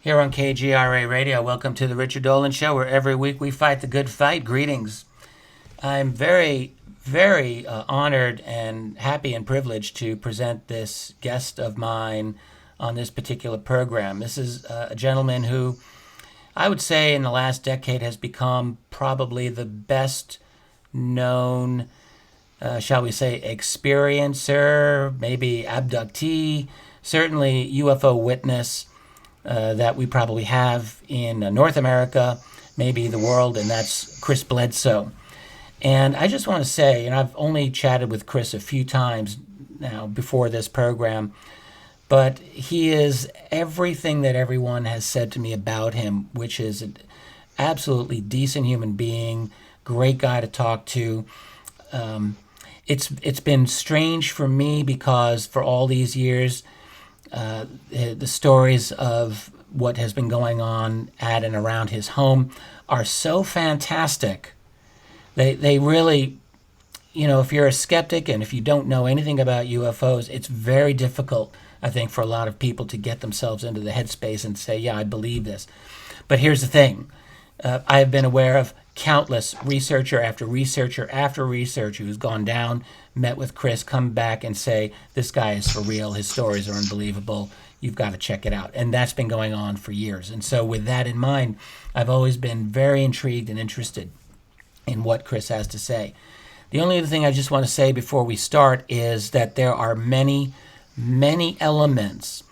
Here on KGRA Radio, welcome to the Richard Dolan Show, where every week we fight the good fight. Greetings. I'm very honored and happy and privileged to present this guest of mine on this particular program. This is a gentleman who I would say in the last decade has become probably the best known, shall we say, experiencer, maybe abductee, certainly UFO witness that we probably have in North America, maybe the world, and that's Chris Bledsoe. And I just want to say, I've only chatted with Chris a few times now before this program, but he is everything that everyone has said to me about him, which is an absolutely decent human being, great guy to talk to. It's been strange for me because for all these years, the stories of what has been going on at and around his home are so fantastic. They really, if you're a skeptic and if you don't know anything about UFOs, it's very difficult, I think, for a lot of people to get themselves into the headspace and say, yeah, I believe this. But here's the thing. I have been aware of countless researcher after researcher after researcher who's gone down, met with Chris, come back and say, this guy is for real, his stories are unbelievable, you've got to check it out. And that's been going on for years. And so with that in mind, I've always been very intrigued and interested in what Chris has to say. The only other thing I just want to say before we start is that there are many elements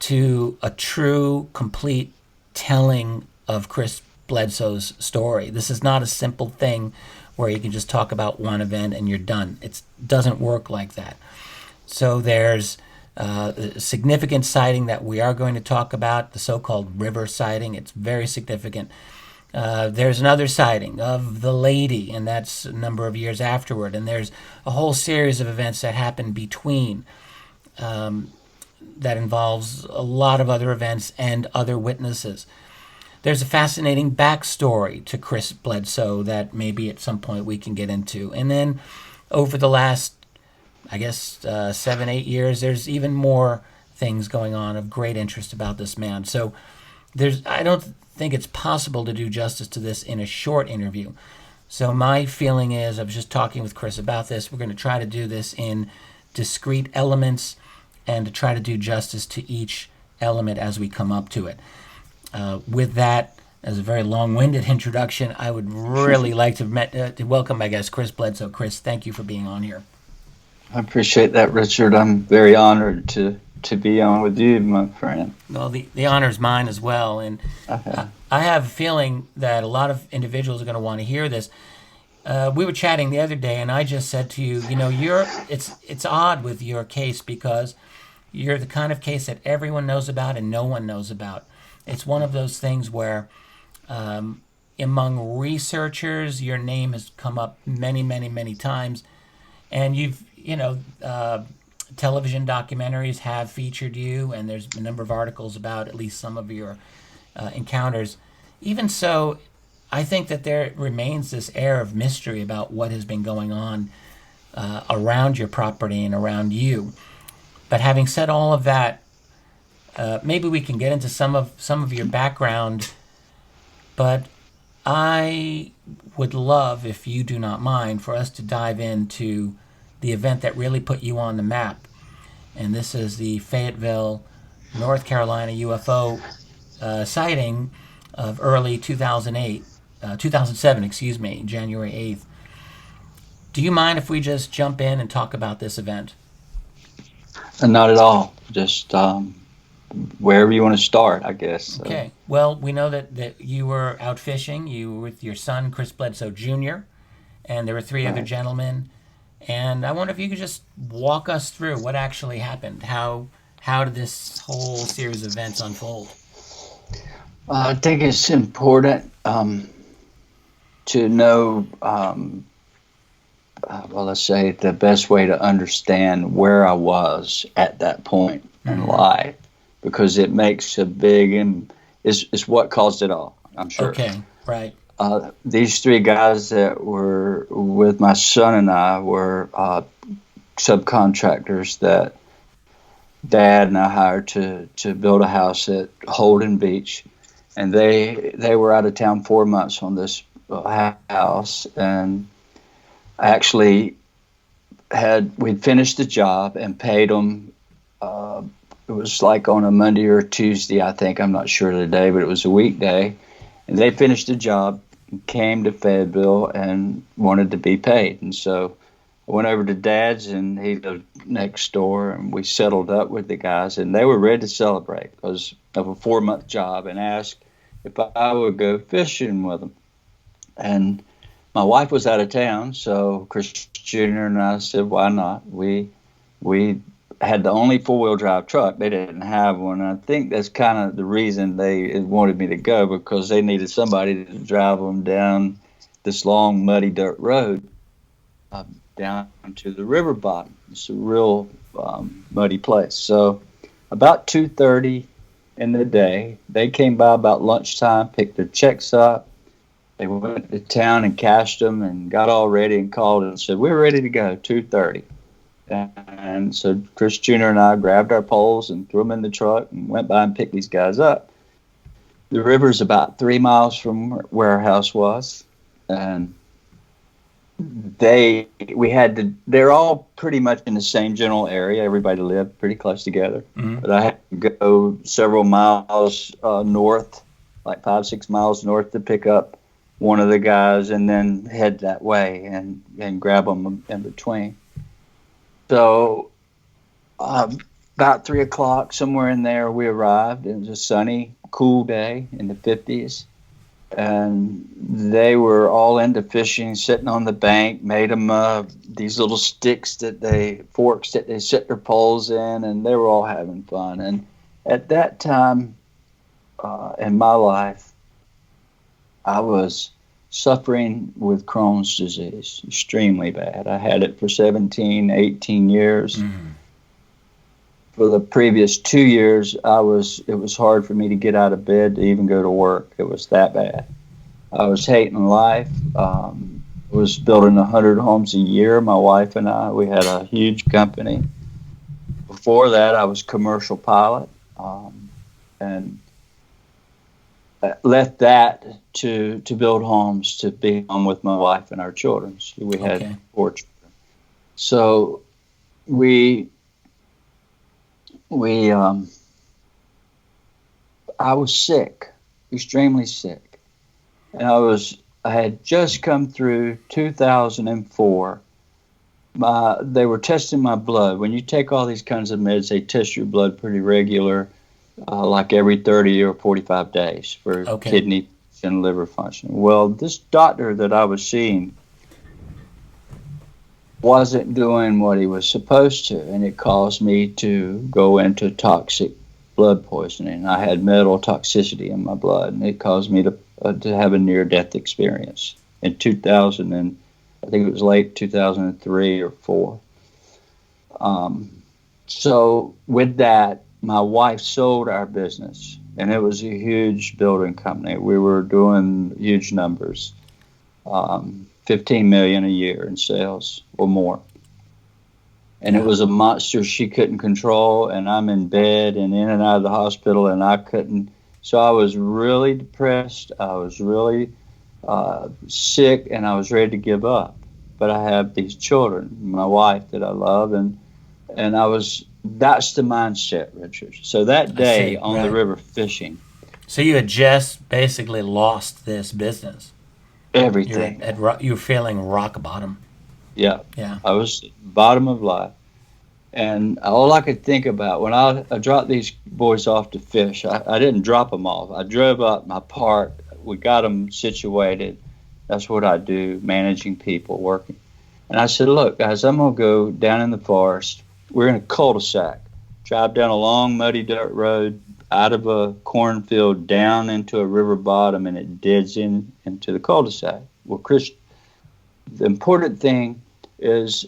to a true, complete telling of Chris Bledsoe's story. This is not a simple thing where you can just talk about one event and you're done. It doesn't work like that. So there's a significant sighting that we are going to talk about, the so-called river sighting. It's very significant. There's another sighting of the lady, and that's a number of years afterward. And there's a whole series of events that happen between that involves a lot of other events and other witnesses. There's a fascinating backstory to Chris Bledsoe that maybe at some point we can get into. And then over the last, I guess, 7-8 years, there's even more things going on of great interest about this man. So I don't think it's possible to do justice to this in a short interview. So my feeling is, I was just talking with Chris about this, we're going to try to do this in discrete elements and to try to do justice to each element as we come up to it. With that, as a very long-winded introduction, I would really like to welcome my guest, Chris Bledsoe. Chris, thank you for being on here. I appreciate that, Richard. I'm very honored to be on with you, my friend. Well, the honor is mine as well. And I have a feeling that a lot of individuals are going to want to hear this. We were chatting the other day, and I just said to you, it's odd with your case because you're the kind of case that everyone knows about and no one knows about. It's one of those things where among researchers, your name has come up many times. And television documentaries have featured you, and there's a number of articles about at least some of your encounters. Even so, I think that there remains this air of mystery about what has been going on around your property and around you. But having said all of that, maybe we can get into some of your background, but I would love, if you do not mind, for us to dive into the event that really put you on the map. And this is the Fayetteville, North Carolina UFO sighting of early 2007, January 8th. Do you mind if we just jump in and talk about this event? Not at all. Just wherever you want to start, I guess. Okay. Well, we know that you were out fishing. You were with your son, Chris Bledsoe Jr., and there were three other gentlemen. And I wonder if you could just walk us through what actually happened. How did this whole series of events unfold? I think it's important to know, let's say, the best way to understand where I was at that point in life, because it makes a big it's what caused it all, I'm sure. Okay, right. These three guys that were with my son and I were subcontractors that Dad and I hired to build a house at Holden Beach, and they were out of town 4 months on this house, and actually we'd finished the job and paid them. It was like on a Monday or a Tuesday, I think. I'm not sure of the day, but it was a weekday. And they finished the job, came to Fayetteville, and wanted to be paid. And so I went over to Dad's, and he lived next door, and we settled up with the guys. And they were ready to celebrate because of a 4-month job, and asked if I would go fishing with them. And my wife was out of town, so Chris Jr. and I said, why not? We had the only 4-wheel drive truck. They didn't have one. I think that's kind of the reason they wanted me to go, because they needed somebody to drive them down this long, muddy dirt road down to the river bottom. It's a real muddy place. So about 2:30 in the day, they came by about lunchtime, picked their checks up. They went to town and cashed them and got all ready and called and said, we're ready to go, 2:30. And so Chris Jr. and I grabbed our poles and threw them in the truck and went by and picked these guys up. The river's about 3 miles from where our house was. And they're all pretty much in the same general area. Everybody lived pretty close together. Mm-hmm. But I had to go several miles north, like 5-6 miles north, to pick up one of the guys and then head that way and grab them in between. So about 3 o'clock, somewhere in there, we arrived. It was a sunny, cool day in the 50s. And they were all into fishing, sitting on the bank, made them these little forks that they set their poles in, and they were all having fun. And at that time in my life, I was suffering with Crohn's disease, extremely bad. I had it for 17, 18 years. Mm-hmm. For the previous 2 years, it was hard for me to get out of bed to even go to work. It was that bad. I was hating life. I was building 100 homes a year, my wife and I. We had a huge company. Before that, I was commercial pilot, and left that to build homes, to be home with my wife and our children. So we had 4 children. So I was sick, extremely sick. And I had just come through 2004. They were testing my blood. When you take all these kinds of meds, they test your blood pretty regular. Like every 30 or 45 days for kidney and liver function. Well, this doctor that I was seeing wasn't doing what he was supposed to, and it caused me to go into toxic blood poisoning. I had metal toxicity in my blood, and it caused me to have a near-death experience in 2000, and I think it was late 2003 or 4. So with that, my wife sold our business, and it was a huge building company. We were doing huge numbers, 15 million a year in sales or more. And it was a monster she couldn't control, and I'm in bed and in and out of the hospital, and I couldn't. So I was really depressed. I was really sick, and I was ready to give up. But I have these children, my wife that I love, and that's the mindset, Richard. So that day on the river fishing. So you had just basically lost this business. Everything. You were feeling rock bottom. Yeah. I was bottom of life. And all I could think about, when I dropped these boys off to fish, I didn't drop them off. I drove up my park. We got them situated. That's what I do, managing people, working. And I said, look, guys, I'm going to go down in the forest. We're in a cul-de-sac. Drive down a long, muddy dirt road out of a cornfield down into a river bottom, and it deads into the cul-de-sac. Well, Chris, the important thing is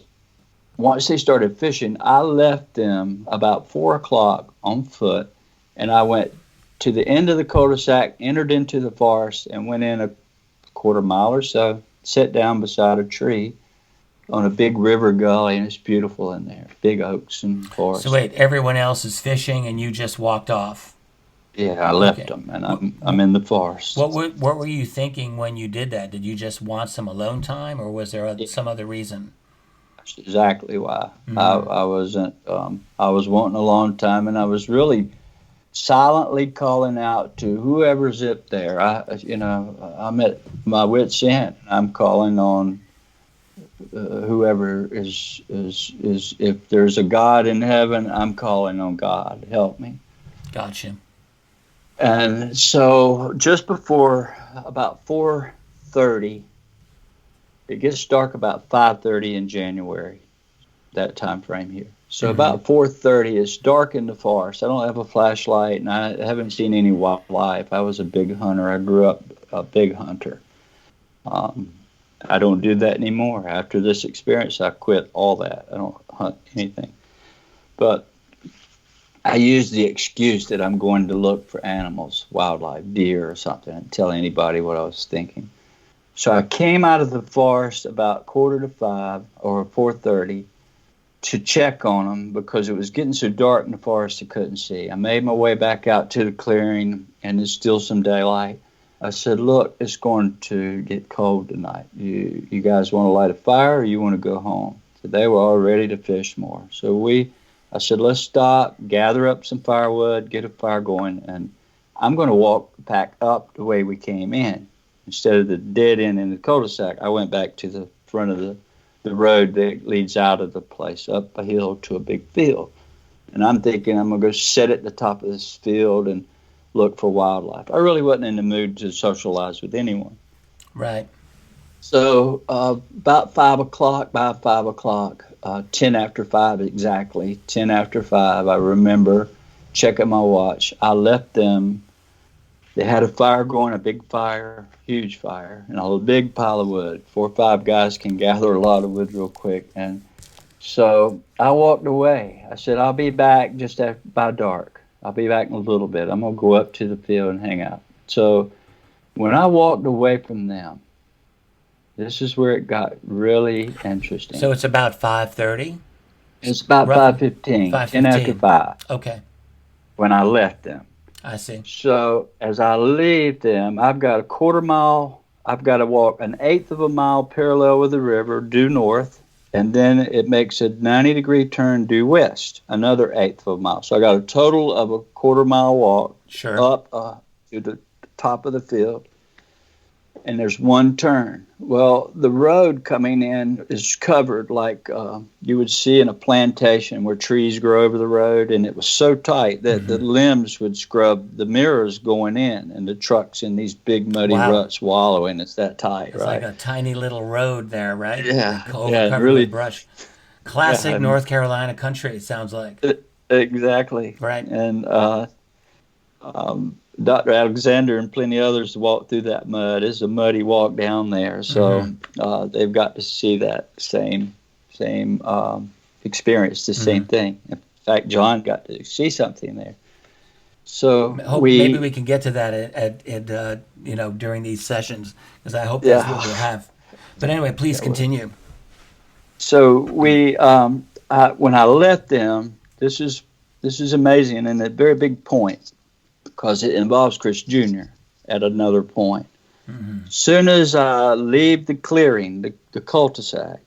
once they started fishing, I left them about 4 o'clock on foot, and I went to the end of the cul-de-sac, entered into the forest, and went in a quarter mile or so, sat down beside a tree, on a big river gully, and it's beautiful in there. Big oaks and So forests. wait, everyone else is fishing and you just walked off. Yeah, I left Okay. them, and What, I'm in the forest. what were you thinking when you did that? Did you just want some alone time, or was there Yeah, some other reason? that's exactly why. Mm, I wasn't. I was wanting a long time, and I was really silently calling out to whoever's up there. I'm at my wit's end. I'm calling on whoever is. If there's a God in heaven, I'm calling on God. Help me. gotcha. And so, just before about 4:30, it gets dark about 5:30 in January. That time frame here. So Hmm. about 4:30, it's dark in the forest. I don't have a flashlight, and I haven't seen any wildlife. I was a big hunter. I grew up a big hunter. Um, I don't do that anymore. After this experience, I quit all that. I don't hunt anything. But I use the excuse that I'm going to look for animals, wildlife, deer or something, and tell anybody what I was thinking. So I came out of the forest about 4:45 or 4:30 to check on them because it was getting so dark in the forest I couldn't see. I made my way back out to the clearing, and there's still some daylight. I said, "Look, it's going to get cold tonight. You guys want to light a fire, or you want to go home?" So they were all ready to fish more. I said, "Let's stop, gather up some firewood, get a fire going, and I'm going to walk back up the way we came in. Instead of the dead end in the cul-de-sac, I went back to the front of the road that leads out of the place, up a hill to a big field. And I'm thinking I'm going to go sit at the top of this field and look for wildlife. I really wasn't in the mood to socialize with anyone. Right. So about 5 o'clock, by 5 o'clock, 10 after 5 exactly, 10 after 5, I remember checking my watch. I left them. They had a fire going, a big fire, huge fire, and a big pile of wood. 4 or 5 guys can gather a lot of wood real quick. And so I walked away. I said, I'll be back just after, by dark. I'll be back in a little bit. I'm going to go up to the field and hang out. So when I walked away from them, this is where it got really So interesting. it's about 5:30, It's about roughly 5:15, 10 after 5:15. 5, Okay, when I left them. I see. So as I leave them, I've got a quarter mile. I've got to walk an eighth of a mile parallel with the river due north, and then it makes a 90-degree turn due west, another eighth of a mile. So I got a total of a quarter mile walk Sure. up to the top of the field, and there's one turn. Well, the road coming in is covered like you would see in a plantation where trees grow over the road, and it was so tight that the Hmm. limbs would scrub the mirrors going in, and the trucks in these big muddy Wow. ruts wallowing. It's that tight, It's like right? a tiny little road there, right? Yeah, Over yeah, and covered with really, brush. yeah, Classic North Carolina country, it sounds like. exactly. Right. And Dr. Alexander and plenty others walked through that mud. It's a muddy walk down there, Hmm. so they've got to see that same experience, the same Hmm. thing. In fact, John got to see something there. So Hope maybe we can get to that during these sessions, because I hope that's what yeah, we'll have. But anyway, please yeah. continue. So when I left them, this is amazing and a very big point because it involves Chris Jr. at another point. Hmm. Soon as I leave the clearing, the cul-de-sac,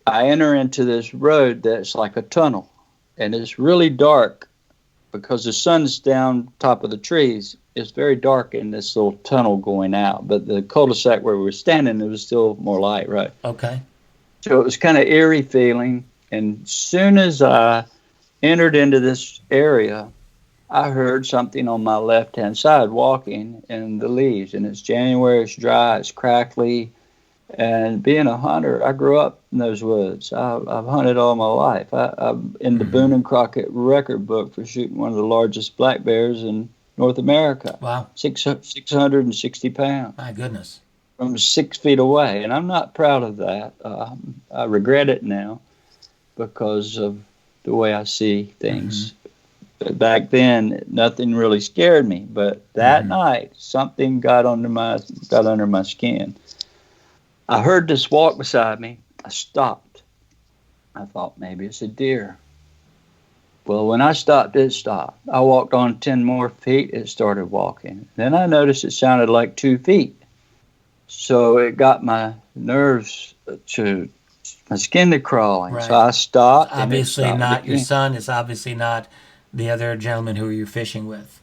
I enter into this road that's like a tunnel, and it's really dark because the sun's down top of the trees. It's very dark in this little tunnel going out, but the cul-de-sac where we were standing, it was still more light, right? Okay. So it was kind of eerie feeling, and soon as I entered into this area, I heard something on my left-hand side walking in the leaves, and it's January, it's dry, it's crackly, and being a hunter, I grew up in those woods. I've hunted all my life. I'm in the Hmm. Boone and Crockett record book for shooting one of the largest black bears in North America, Wow. 660 pounds My goodness. from 6 feet away, and I'm not proud of that. I regret it now because of the way I see Hmm. things. But back then, nothing really scared me. But that Hmm. night, something got under my skin. I heard this walk beside me. I stopped. I thought maybe it's a deer. Well, when I stopped, it stopped. I walked on 10 more feet, it started walking. Then I noticed it sounded like 2 feet. So it got my nerves to, my skin to crawling. Right. So I It's stopped, and it obviously stopped not your again. son. It's obviously not the other gentleman who you're fishing with.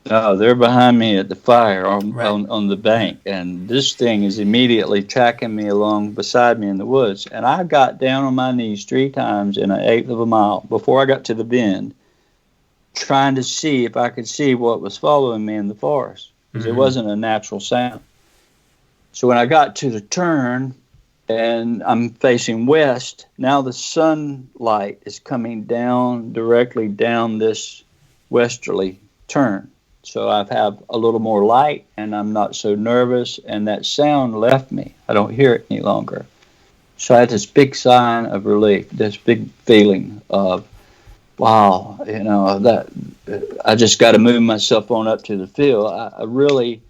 No, they're behind me at the fire Right. on the bank, and this thing is immediately tracking me along beside me in the woods. And I got down on my knees 3 times in an eighth of a mile before I got to the bend, trying to see if I could see what was following me in the forest, because it wasn't a natural sound. So when I got to the turn and I'm facing west, now the sunlight is coming down directly down this westerly turn. So I have a little more light and I'm not so nervous, and that sound left me. I don't hear it any longer. So I had this big sign of relief, this big feeling of, wow, that I just got to move myself on up to the field. I really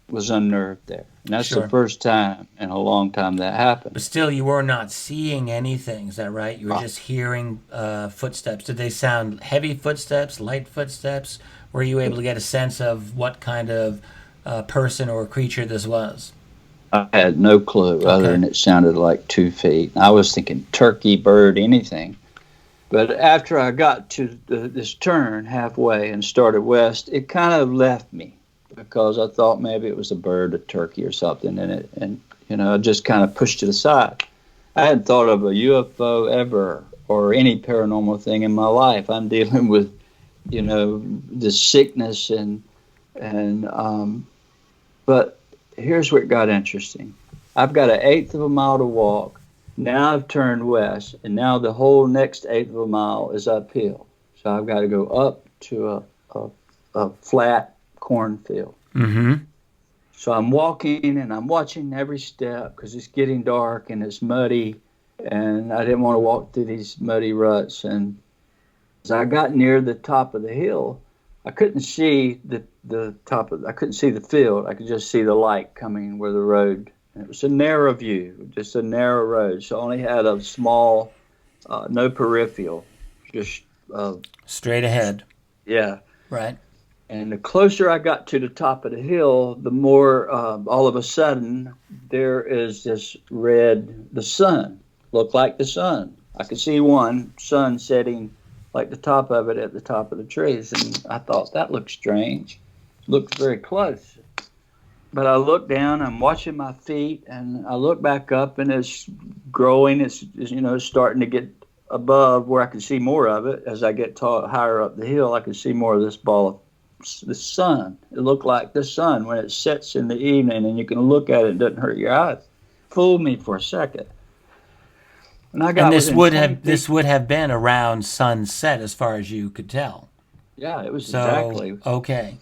was unnerved there. And that's the first time in a long time that happened. But still, you were not seeing anything, is that right? You were just hearing footsteps. Did they sound heavy footsteps, light footsteps? Were you able to get a sense of what kind of person or creature this was? I had no clue other than it sounded like 2 feet. I was thinking turkey, bird, anything. But after I got to this turn halfway and started west, it kind of left me, because I thought maybe it was a bird, a turkey or something in it. And, I just kind of pushed it aside. I hadn't thought of a UFO ever or any paranormal thing in my life. I'm dealing with, the sickness but here's what got interesting. I've got an eighth of a mile to walk. Now I've turned west, and now the whole next eighth of a mile is uphill. So I've got to go up to a flat cornfield. So I'm walking and I'm watching every step, because it's getting dark and it's muddy, and I didn't want to walk through these muddy ruts. And as I got near the top of the hill, I couldn't see I couldn't see the field. I could just see the light coming where the road. And it was a narrow view, just a narrow road. So I only had a small, no peripheral, just straight ahead. Yeah. Right. And the closer I got to the top of the hill, the more all of a sudden there is this the sun, looked like the sun. I could see one sun setting like the top of it at the top of the trees. And I thought, that looked strange. Looked very close. But I look down, I'm watching my feet, and I look back up, and it's growing. It's starting to get above where I can see more of it. As I get higher up the hill, I can see more of this ball of the sun. It looked like the sun when it sets in the evening, and you can look at it, it doesn't hurt your eyes. Fooled me for a second. And this would have been around sunset, as far as you could tell. Yeah, it was exactly. Okay.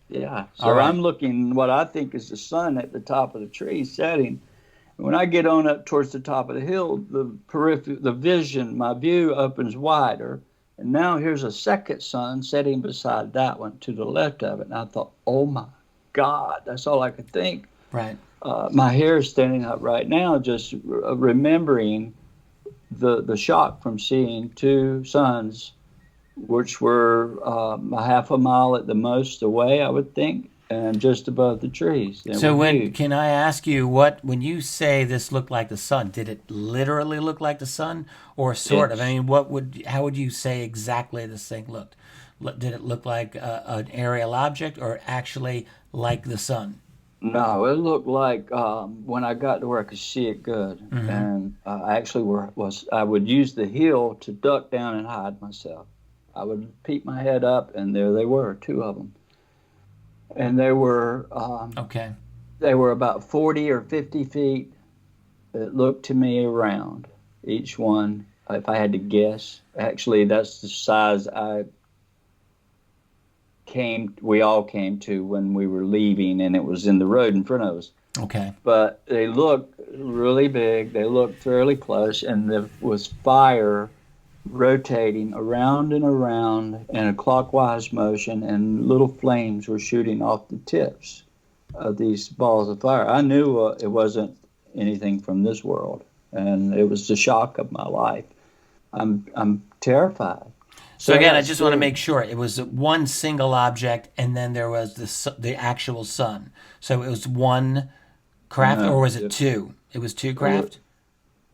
Yeah. So I'm looking what I think is the sun at the top of the tree setting. And when I get on up towards the top of the hill, my view opens wider. And now here's a second sun setting beside that one to the left of it. And I thought, oh my God, that's all I could think. Right. My hair is standing up right now, just remembering the shock from seeing two suns, which were a half a mile at the most away, I would think, and just above the trees. So can I ask you, when you say this looked like the sun, did it literally look like the sun, or sort of? I mean, how would you say exactly this thing looked? Did it look like an aerial object, or actually like the sun? No, it looked like when I got to where I could see it good, and I actually I would use the hill to duck down and hide myself. I would peek my head up, and there they were, two of them, and they were They were about 40 or 50 feet. It looked to me around each one. If I had to guess, actually, that's the size we all came to when we were leaving, and it was in the road in front of us. Okay. But they looked really big. They looked fairly close, and there was fire rotating around and around in a clockwise motion, and little flames were shooting off the tips of these balls of fire. I knew it wasn't anything from this world, and it was the shock of my life. I'm terrified. So So I again, I got just want to scared. make sure it was one single object, and then there was the actual sun. So it was one craft, or No, was it two? It was two it was, craft.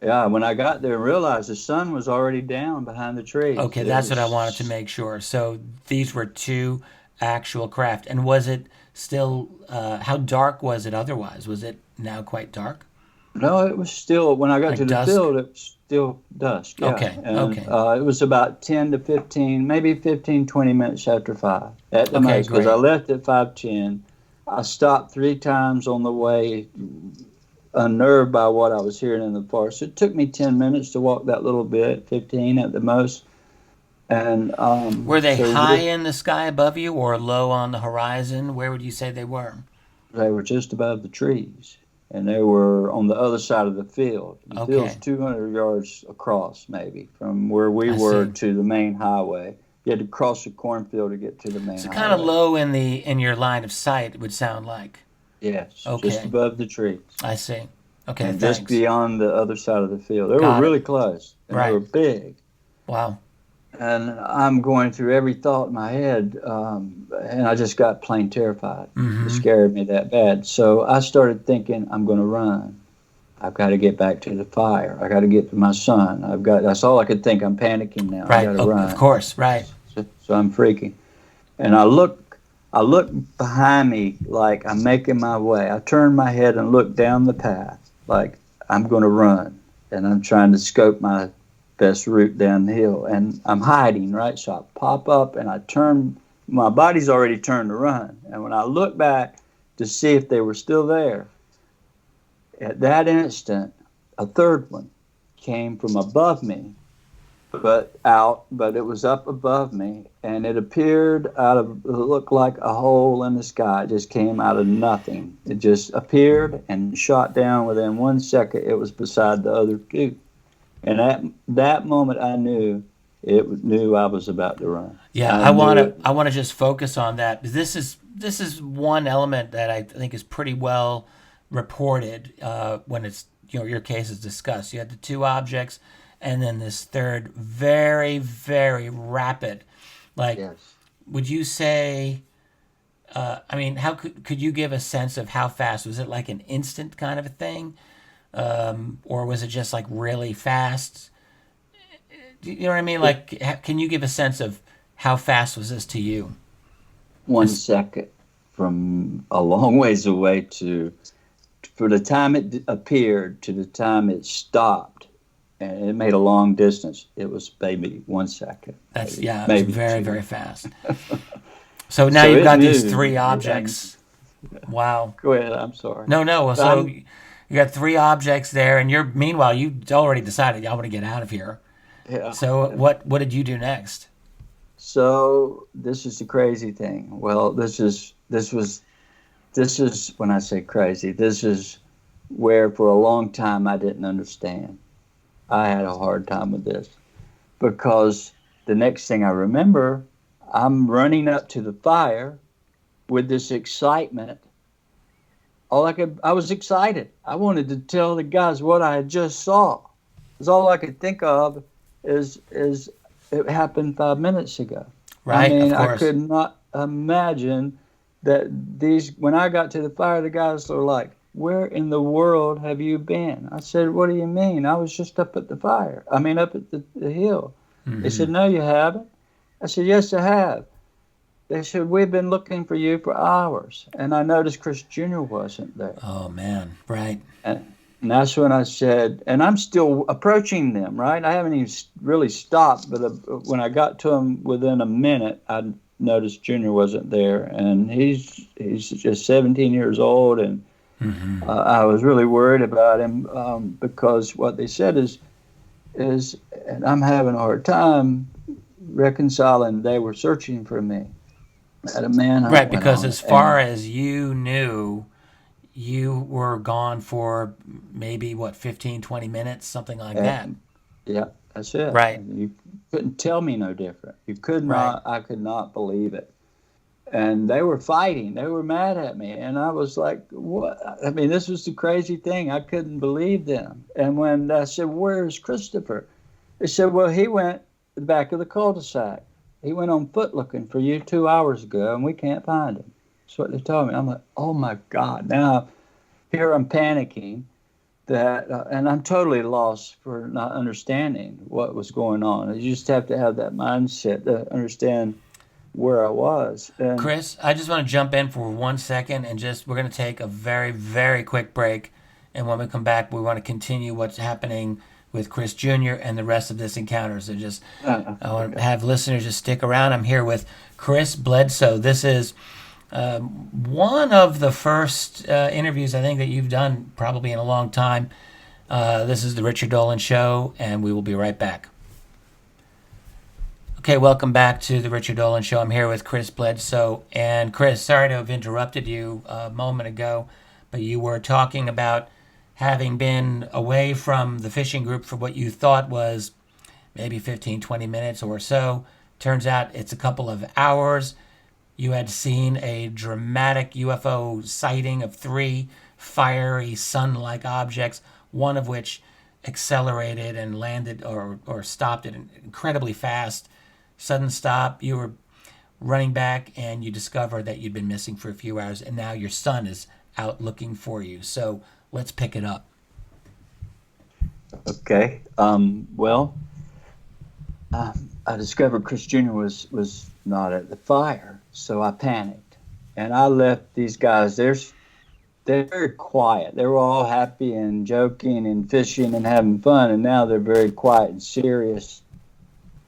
yeah. When I got there and realized the sun was already down behind the trees, Okay, it that's what I wanted to was. make sure. So these were two actual craft, and was it still? How dark was it? Otherwise, was it now quite dark, No, it was still, when I got to like the dusk? field, it was still dusk, yeah. Okay, And okay, it was about 10 to 15, maybe 15, 20 minutes after 5 at the okay, most, because I great. left at 5:10. I stopped 3 times on the way, unnerved by what I was hearing in the forest. It took me 10 minutes to walk that little bit, 15 at the most. And Were they so high in the sky above you, or low on the horizon? Where would you say they were? they were just above the trees, and they were on the other side of the field. The field's Okay, 200 yards across, maybe, from where we I were see. to the main highway. You had to cross the cornfield to get to the main So kind of highway. low in the in your line of sight, it would sound like. Yes, just Okay, above the trees, I see. Okay, and just thanks. beyond the other side of the field. They were Got it. really close, and they Right. were big. Wow. And I'm going through every thought in my head, and I just got plain terrified. It Mm-hmm. scared me that bad. So I started thinking, I'm going to run. I've got to get back to the fire. I got to get to my son. I've got. That's all I could think. I'm panicking now. I got Right. to Of run. course. Right. So I'm freaking, and I look behind me like I'm making my way. I turn my head and look down the path like I'm going to run, and I'm trying to scope my best route down the hill, and I'm hiding, right? So I pop up and I turn. My body's already turned to run, and when I look back to see if they were still there, at that instant, a third one came from above me, but it was up above me, and it appeared out of, it looked like a hole in the sky. It just came out of nothing. It just appeared and shot down. Within 1 second, it was beside the other two. And at that moment, I knew I was about to run. Yeah. I I want knew to. it. I want to just focus on that. This is one element that I think is pretty well reported when it's your case is discussed. You had the two objects, and then this third, very very rapid. Like, Yes. would you say? I mean, how could you give a sense of how fast was it? Like an instant kind of a thing, or was it just like really fast? Do you know what I mean? It, Like, can you give a sense of how fast was this to you? one Just second from a long ways away to, for the time it appeared to the time it stopped, and it made a long distance. It was maybe 1 second, that's maybe yeah, it was maybe very two. very fast. So now So you've it got these knew, three and objects. Wow. go ahead. I'm sorry. No, no. Well, so I'm you got three objects there, and you're meanwhile you already decided I want to get out of here. yeah. So what did you do next? So this is the crazy thing. Well, this is when I say crazy. This is where for a long time I didn't understand. I had a hard time with this because the next thing I remember, I'm running up to the fire with this excitement. I was excited. I wanted to tell the guys what I had just saw. Because all I could think of is it happened 5 minutes ago. I Right, mean, of I course. could not imagine that when I got to the fire, the guys were like, "Where in the world have you been?" I said, "What do you mean? I was just up at the fire. I mean, up at the hill." They Hmm. said, "No, you haven't." I said, "Yes, I have." They said, "We've been looking for you for hours." And I noticed Chris Jr. wasn't there. Oh man, right. And that's when I said, and I'm still approaching them, right? I haven't even really stopped, but when I got to them within a minute, I noticed Junior wasn't there, and he's just 17 years old, and Hmm. I was really worried about him because what they said is, and I'm having a hard time reconciling. They were searching for me. That a manhunt Right, went because on, as far and as you knew, you were gone for maybe what 15, 20 minutes, something like uh, that. yeah, that's it. Right, And you couldn't tell me no different. You could right. not. I could not believe it. and they were fighting. They were mad at me, and I was like, "What?" I mean, this was the crazy thing. I couldn't believe them. And when I said, "Where's Christopher?" They said, "Well, he went to the back of the cul-de-sac. He went on foot looking for you 2 hours ago, and we can't find him." That's what they told me. I'm like, "Oh my God!" Now here I'm panicking that, and I'm totally lost for not understanding what was going on. You just have to have that mindset to understand where I was. And Chris, I just want to jump in for 1 second and we're going to take a very, very quick break. And when we come back, we want to continue what's happening with Chris Jr. and the rest of this encounter. So I want to have listeners just stick around. I'm here with Chris Bledsoe. This is one of the first interviews I think that you've done probably in a long time. This is the Richard Dolan Show, and we will be right back. Okay, welcome back to the Richard Dolan Show. I'm here with Chris Bledsoe. And Chris, sorry to have interrupted you a moment ago, but you were talking about having been away from the fishing group for what you thought was maybe 15, 20 minutes or so. Turns out it's a couple of hours. You had seen a dramatic UFO sighting of 3 fiery sun-like objects, one of which accelerated and landed or stopped it incredibly fast. Sudden stop, you were running back, and you discovered that you'd been missing for a few hours, and now your son is out looking for you. So let's pick it up. Okay. Well, I discovered Chris Jr. was not at the fire, so I panicked, and I left these guys. They're very quiet. They were all happy and joking and fishing and having fun, and now they're very quiet and serious.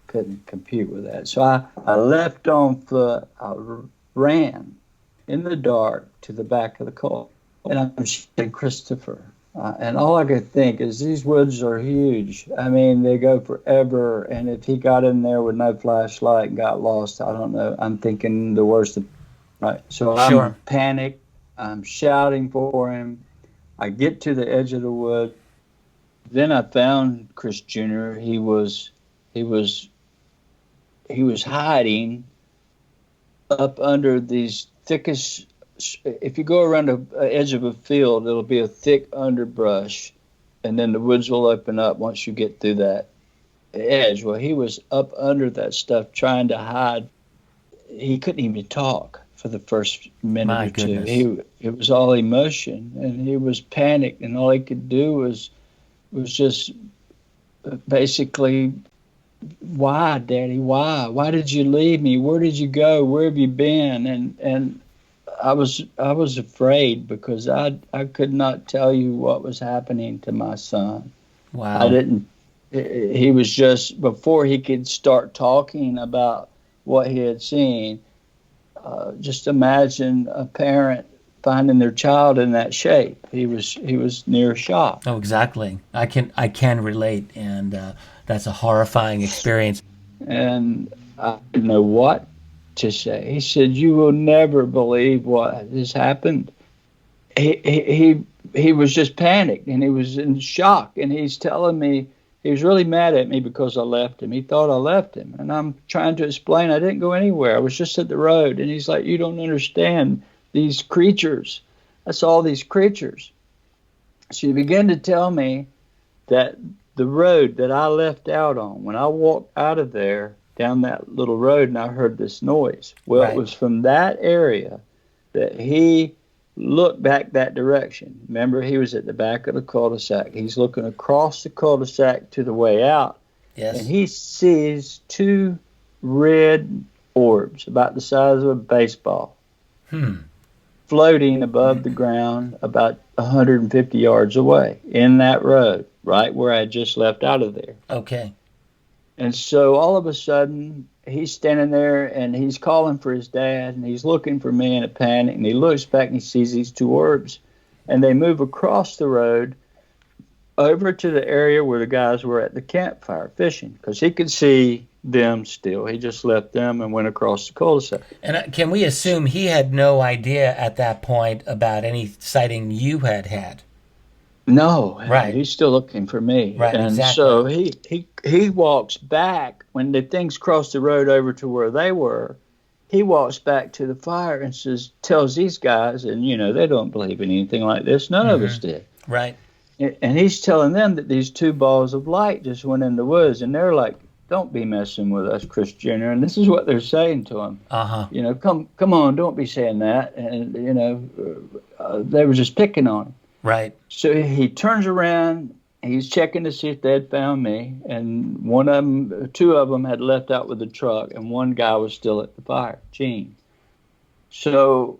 Couldn't compute with that. So I left on foot. I ran in the dark to the back of the car, and I'm shouting Christopher. And all I could think is these woods are huge. I mean, they go forever. And if he got in there with no flashlight and got lost, I don't know. I'm thinking the worst. Right. So Sure. I'm panicked. I'm shouting for him. I get to the edge of the wood. Then I found Chris Jr. He was hiding up under these thickest. If you go around the edge of a field, it'll be a thick underbrush, and then the woods will open up once you get through that edge. Well, he was up under that stuff trying to hide. He couldn't even talk for the first minute My or two. goodness. It was all emotion, and he was panicked, and all he could do was just basically, "Why, Daddy? Why? Why did you leave me? Where did you go? Where have you been?" And I was afraid because I could not tell you what was happening to my son. Wow. I didn't. He was just, before he could start talking about what he had seen. Just imagine a parent finding their child in that shape. He was near shock. Oh, exactly. I can relate, and that's a horrifying experience. And I didn't know what to say. He said, "You will never believe what has happened." He was just panicked, and he was in shock, and he's telling me he was really mad at me because I left him. He thought I left him, and I'm trying to explain I didn't go anywhere. I was just at the road. And he's like, "You don't understand these creatures. I saw these creatures." So he began to tell me that the road that I left out on, when I walked out of there down that little road, and I heard this noise. Well, Right. It was from that area that he looked back that direction. Remember, he was at the back of the cul-de-sac. He's looking across the cul-de-sac to the way out, and Yes. he sees 2 red orbs about the size of a baseball floating above the ground about 150 yards away in that road, right where I just left out of there. Okay. And so all of a sudden, he's standing there, and he's calling for his dad, and he's looking for me in a panic, and he looks back and he sees these 2 orbs, and they move across the road over to the area where the guys were at the campfire fishing, because he could see them still. He just left them and went across the cul-de-sac. And can we assume he had no idea at that point about any sighting you had had? No, Right. he's still looking for me. Right, And exactly. so he walks back when the things crossed the road over to where they were. he walks back to the fire and tells these guys, and they don't believe in anything like this. None of us did. Right. And he's telling them that these two balls of light just went in the woods, and they're like, "Don't be messing with us, Chris Jr." And this is what they're saying to him. Uh-huh. Come on, don't be saying that. And they were just picking on him. Right. So he turns around. He's checking to see if they had found me, and two of them had left out with the truck, and one guy was still at the fire, Gene. So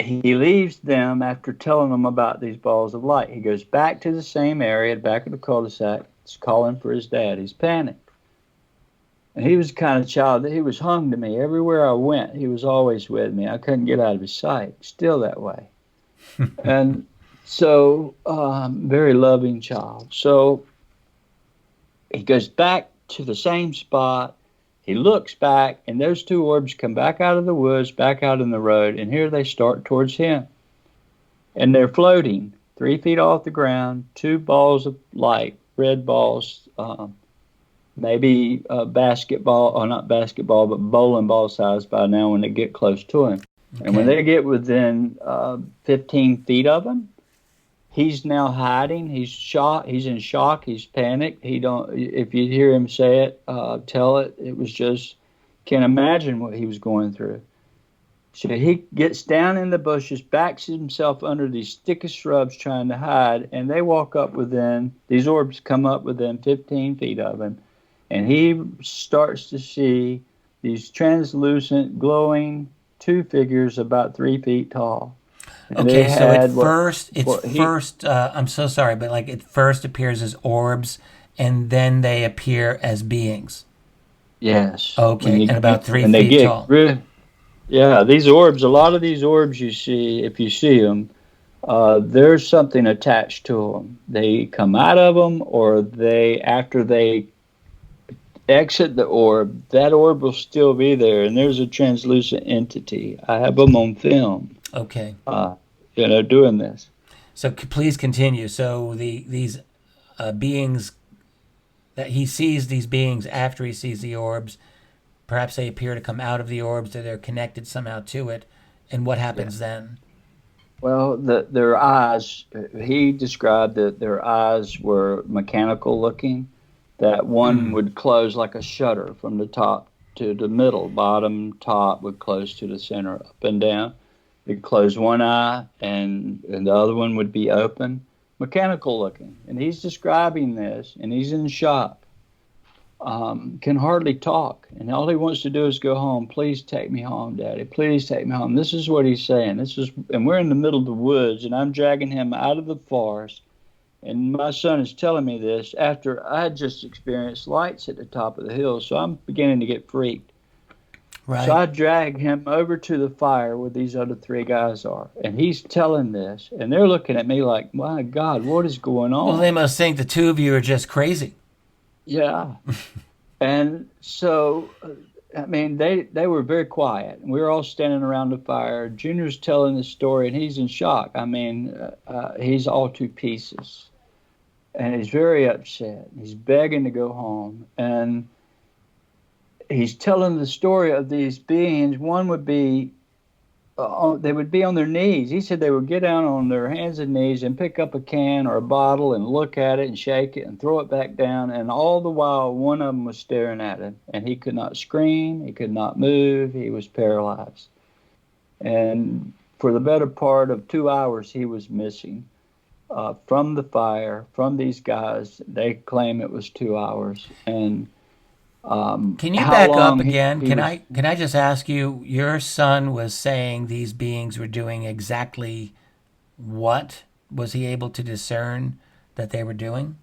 he leaves them after telling them about these balls of light. He goes back to the same area, back of the cul-de-sac. He's calling for his dad. He's panicked. And he was the kind of child that he was hung to me. Everywhere I went, he was always with me. I couldn't get out of his sight. Still that way. And so, very loving child. So he goes back to the same spot. He looks back, and those two orbs come back out of the woods, back out in the road, and here they start towards him. And they're floating 3 feet off the ground, two balls of light, red balls, maybe basketball, or not basketball, but bowling ball size by now when they get close to him. Okay. And when they get within 15 feet of him, he's now hiding. He's shocked. He's in shock. He's panicked. If you hear him say it, tell it. It was just, can't imagine what he was going through. So he gets down in the bushes, backs himself under these thickest shrubs trying to hide, and they walk up these orbs come up within 15 feet of him, and he starts to see these translucent, glowing two figures about 3 feet tall. And okay, so at first, I'm so sorry, but like it first appears as orbs, and then they appear as beings. Yes. Okay, and about 3 feet tall. Yeah, these orbs, a lot of these orbs you see, if you see them, there's something attached to them. They come out of them, or after they exit the orb, that orb will still be there, and there's a translucent entity. I have them on film. Okay. Doing this. So please continue. So these beings, that he sees these beings after he sees the orbs, perhaps they appear to come out of the orbs, or they're connected somehow to it. And what happens then? Well, their eyes, he described that their eyes were mechanical looking, that one would close like a shutter from the top to the middle, bottom, top would close to the center, up and down. You'd close one eye, and the other one would be open, mechanical looking. And he's describing this, and he's in shock, can hardly talk. And all he wants to do is go home. Please take me home, Daddy. Please take me home. This is what he's saying. And we're in the middle of the woods, and I'm dragging him out of the forest. And my son is telling me this after I had just experienced lights at the top of the hill, so I'm beginning to get freaked. Right. So I drag him over to the fire where these other three guys are, and he's telling this, and they're looking at me like, my God, what is going on? Well, they must think the two of you are just crazy. Yeah. And so, they were very quiet, and we were all standing around the fire. Junior's telling the story, and he's in shock. He's all to pieces. And he's very upset. He's begging to go home. And he's telling the story of these beings. One would be, they would be on their knees. He said they would get down on their hands and knees and pick up a can or a bottle and look at it and shake it and throw it back down. And all the while, one of them was staring at him. And he could not scream. He could not move. He was paralyzed. And for the better part of 2 hours, he was missing. From the fire, from these guys. They claim it was 2 hours. And can you back up again? Can I just ask you, your son was saying these beings were doing exactly what? Was he able to discern that they were doing?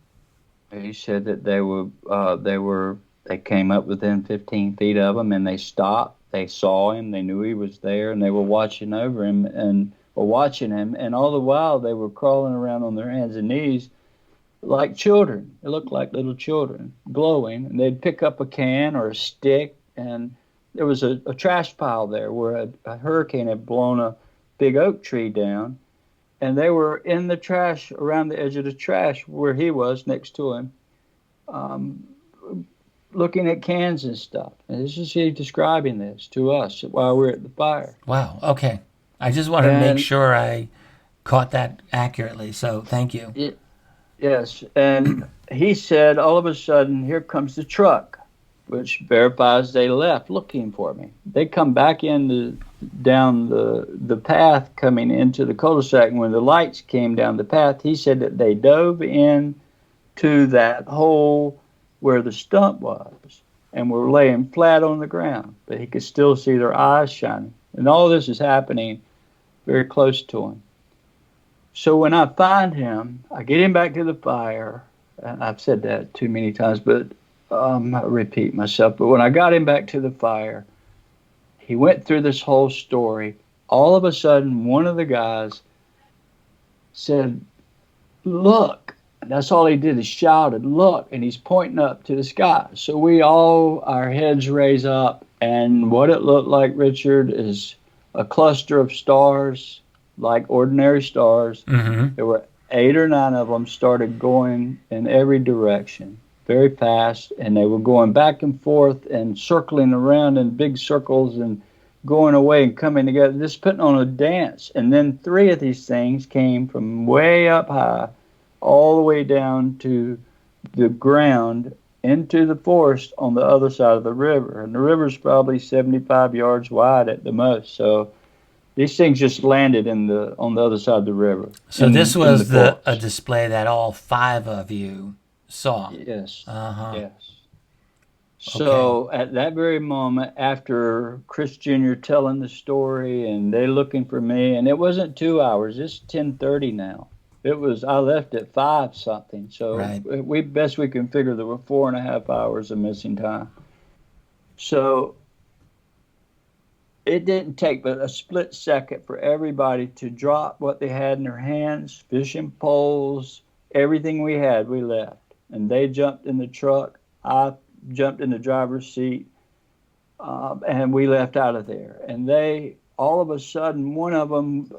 He said that they came up within 15 feet of him, and they stopped. They saw him. They knew he was there, and they were watching over him and were watching him. And all the while, they were crawling around on their hands and knees like children. They looked like little children, glowing. And they'd pick up a can or a stick, and there was a trash pile there where a hurricane had blown a big oak tree down. And they were in the trash, around the edge of the trash where he was, next to him, looking at cans and stuff. And this is he describing this to us while we're at the fire. Wow. Okay. I just wanted to make And sure I caught that accurately. So thank you. yes, and he said, all of a sudden, here comes the truck, which verifies they left looking for me. They come back down the path coming into the cul-de-sac, and when the lights came down the path, he said that they dove in to that hole where the stump was and were laying flat on the ground, but he could still see their eyes shining. And all this is happening very close to him. So when I find him, I get him back to the fire. And I've said that too many times, but I repeat myself. But when I got him back to the fire, he went through this whole story. All of a sudden, one of the guys said, "Look." And that's all he did is shouted, "Look." And he's pointing up to the sky. So we all, our heads raise up. And what it looked like, Richard, is a cluster of stars, like ordinary stars. Mm-hmm. There were 8 or 9 of them started going in every direction very fast, and they were going back and forth and circling around in big circles and going away and coming together, just putting on a dance. And then 3 of these things came from way up high all the way down to the ground into the forest on the other side of the river. And the river's probably 75 yards wide at the most. So these things just landed on the other side of the river. So this was a display that all 5 of you saw. Yes. Uh-huh. Yes. So at that very moment, after Chris Jr. telling the story and they looking for me, and it wasn't 2 hours, it's 10:30 now. I left at 5 something. So right. we can figure there were 4.5 hours of missing time. So it didn't take but a split second for everybody to drop what they had in their hands, fishing poles, everything we had, we left. And they jumped in the truck. I jumped in the driver's seat, and we left out of there. And all of a sudden, one of them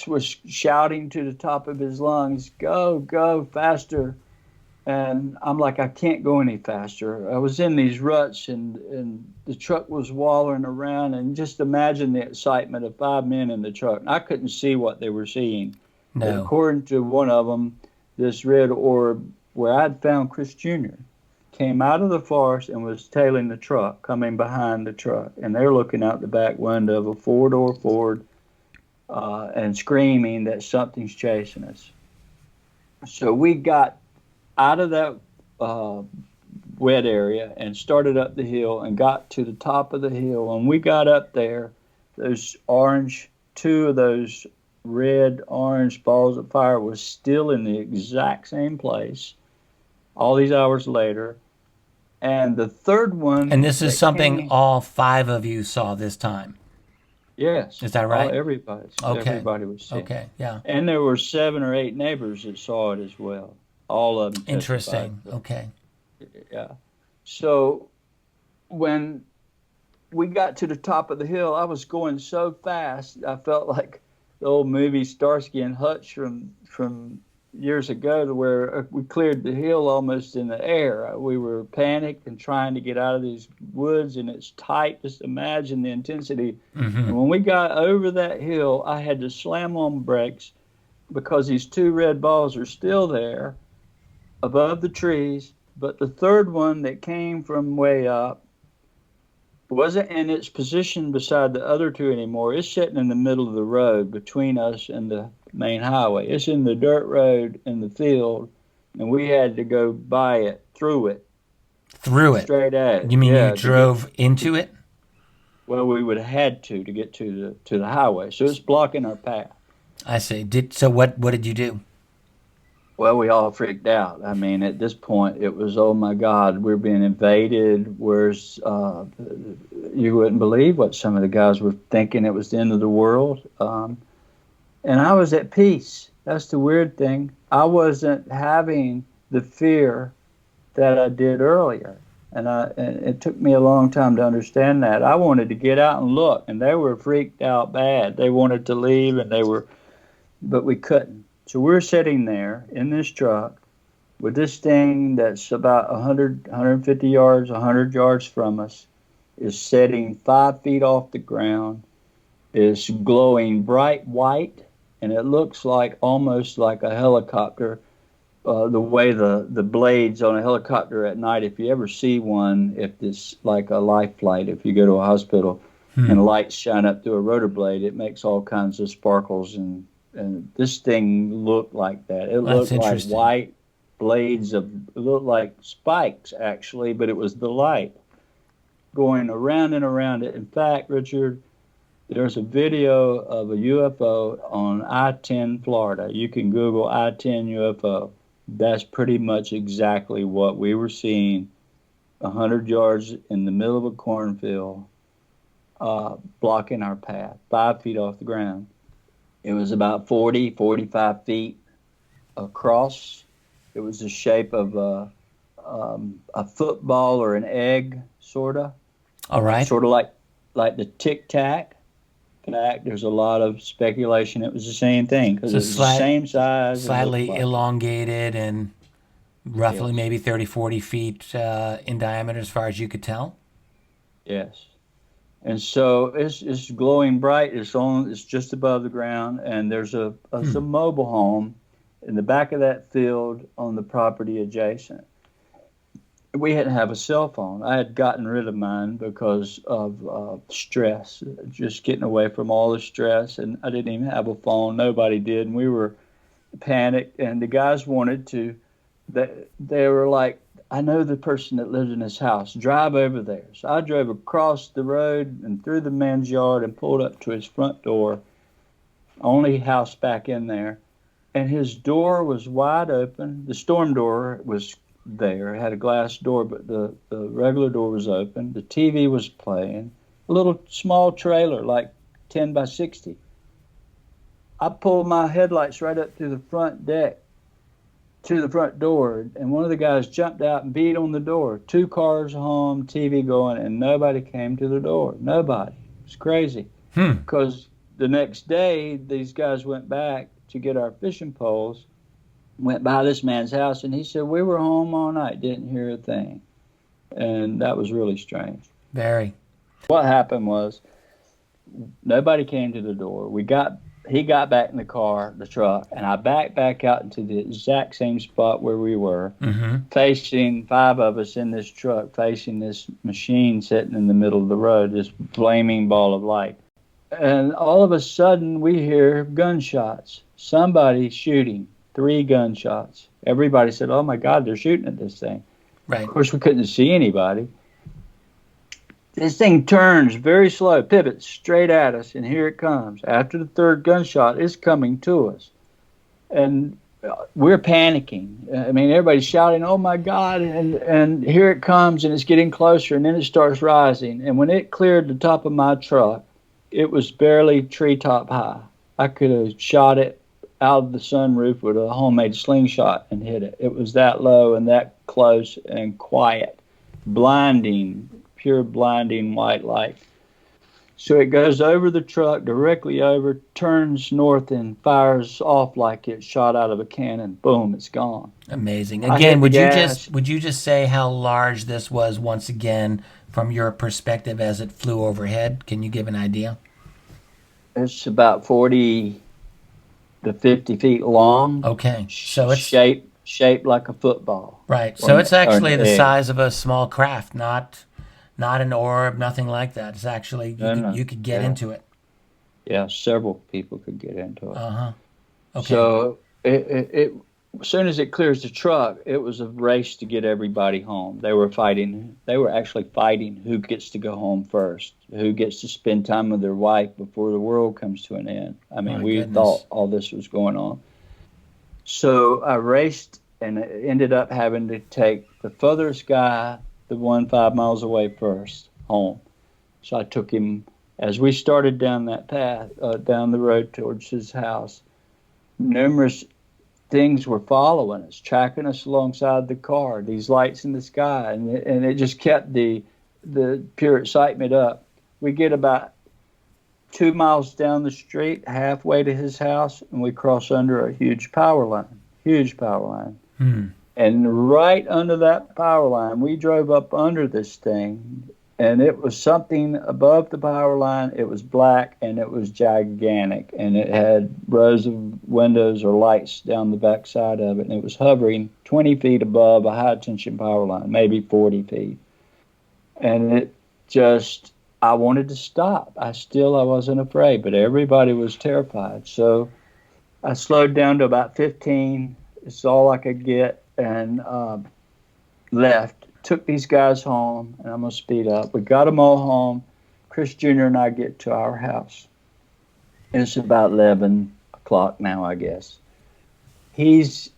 was shouting to the top of his lungs, "Go, go, faster." And I'm like, I can't go any faster. I was in these ruts, and the truck was wallering around, and just imagine the excitement of 5 men in the truck. And I couldn't see what they were seeing. No. But according to one of them, this red orb, where I'd found Chris Jr., came out of the forest and was tailing the truck, coming behind the truck. And they're looking out the back window of a 4-door Ford and screaming that something's chasing us. So we got out of that wet area and started up the hill and got to the top of the hill. When we got up there, those 2 of those red-orange balls of fire was still in the exact same place all these hours later. And the third one... And this is something all 5 of you saw this time? Yes. Is that right? Everybody. Okay. Everybody was seeing. Okay, yeah. And there were 7 or 8 neighbors that saw it as well. All of them. Interesting. Okay. Yeah. So when we got to the top of the hill, I was going so fast, I felt like the old movie Starsky and Hutch from years ago, to where we cleared the hill almost in the air. We were panicked and trying to get out of these woods, and it's tight. Just imagine the intensity. Mm-hmm. And when we got over that hill, I had to slam on brakes because these 2 red balls are still there above the trees. But the third one that came from way up wasn't in its position beside the other 2 anymore. It's sitting in the middle of the road between us and the main highway. It's in the dirt road in the field, and we had to go by it, through it. Through it? Straight at it. You mean you drove into it? Well, we would have had to get to the highway, so it's blocking our path. I see. So what did you do? Well, we all freaked out. I mean, at this point, it was, oh my God, we're being invaded. You wouldn't believe what some of the guys were thinking. It was the end of the world. And I was at peace. That's the weird thing. I wasn't having the fear that I did earlier. And it took me a long time to understand that. I wanted to get out and look, and they were freaked out bad. They wanted to leave, but we couldn't. So we're sitting there in this truck, with this thing that's about 100, 150 yards, 100 yards from us, is setting 5 feet off the ground, is glowing bright white, and it looks like almost like a helicopter. The way the blades on a helicopter at night, if you ever see one, if it's like a life flight, if you go to a hospital and lights shine up through a rotor blade, it makes all kinds of sparkles. And this thing looked like that. It That's looked like interesting. white blades it looked like spikes, actually, but it was the light going around and around it. In fact, Richard, there's a video of a UFO on I-10 Florida. You can Google I-10 UFO. That's pretty much exactly what we were seeing 100 yards in the middle of a cornfield, blocking our path, 5 feet off the ground. It was about 40, 45 feet across. It was the shape of a football or an egg, sort of. All right. Sort of like the Tic Tac. In fact, there's a lot of speculation it was the same thing because So it was the same size. And looked slightly like elongated and roughly yes, maybe 30, 40 feet in diameter as far as you could tell. yes. And so it's glowing bright. It's just above the ground, and there's a mobile home in the back of that field on the property adjacent. We didn't have a cell phone. I had gotten rid of mine because of stress, just getting away from all the stress, and I didn't even have a phone. Nobody did, and we were panicked. And the guys wanted to. They were like, I know the person that lives in this house. Drive over there. So I drove across the road and through the man's yard and pulled up to his front door, only house back in there. And his door was wide open. The storm door was there. It had a glass door, but the regular door was open. The TV was playing. A little small trailer, like 10 by 60. I pulled my headlights right up to the front deck, to the front door, and one of the guys jumped out and beat on the door. 2 cars home, TV going, and nobody came to the door. Nobody. It's crazy. Because the next day, these guys went back to get our fishing poles, went by this man's house, and he said, we were home all night, didn't hear a thing. And that was really strange. Very. What happened was nobody came to the door. He got back in the truck, and I backed back out into the exact same spot where we were, facing 5 of us in this truck, facing this machine sitting in the middle of the road, this flaming ball of light. And all of a sudden, we hear gunshots. Somebody shooting. 3 gunshots. Everybody said, oh my God, they're shooting at this thing. Right. Of course, we couldn't see anybody. This thing turns very slow, pivots straight at us, and here it comes. After the 3rd gunshot, it's coming to us. And we're panicking. I mean, everybody's shouting, oh my God, and here it comes, and it's getting closer, and then it starts rising. And when it cleared the top of my truck, it was barely treetop high. I could have shot it out of the sunroof with a homemade slingshot and hit it. It was that low and that close and quiet, blinding, pure blinding white light. So it goes over the truck, directly over, turns north and fires off like it shot out of a cannon. Boom, it's gone. Amazing. Again, would you just say how large this was once again from your perspective as it flew overhead? Can you give an idea? It's about 40 to 50 feet long. Okay. So it's shaped like a football. Right. So it's actually the size of a small craft, not an orb, nothing like that. It's actually you could get into it. Yeah, several people could get into it. Okay. So it as soon as it clears the truck, it was a race to get everybody home. They were actually fighting who gets to go home first, who gets to spend time with their wife before the world comes to an end. I mean, we thought all this was going on. So I raced and ended up having to take the furthest guy, the one 5 miles away first, home. So I took him as we started down that path, down the road towards his house. Numerous things were following us, tracking us alongside the car, these lights in the sky, and it just kept the pure excitement up. We get about 2 miles down the street, halfway to his house, and we cross under a huge power line. And right under that power line, we drove up under this thing, and it was something above the power line. It was black, and it was gigantic, and it had rows of windows or lights down the back side of it, and it was hovering 20 feet above a high-tension power line, maybe 40 feet. And it just, I wanted to stop. I wasn't afraid, but everybody was terrified. So I slowed down to about 15. It's all I could get, and left. Took these guys home, and I'm going to speed up. We got them all home. Chris Jr. and I get to our house. It's about 11 o'clock now, I guess. He's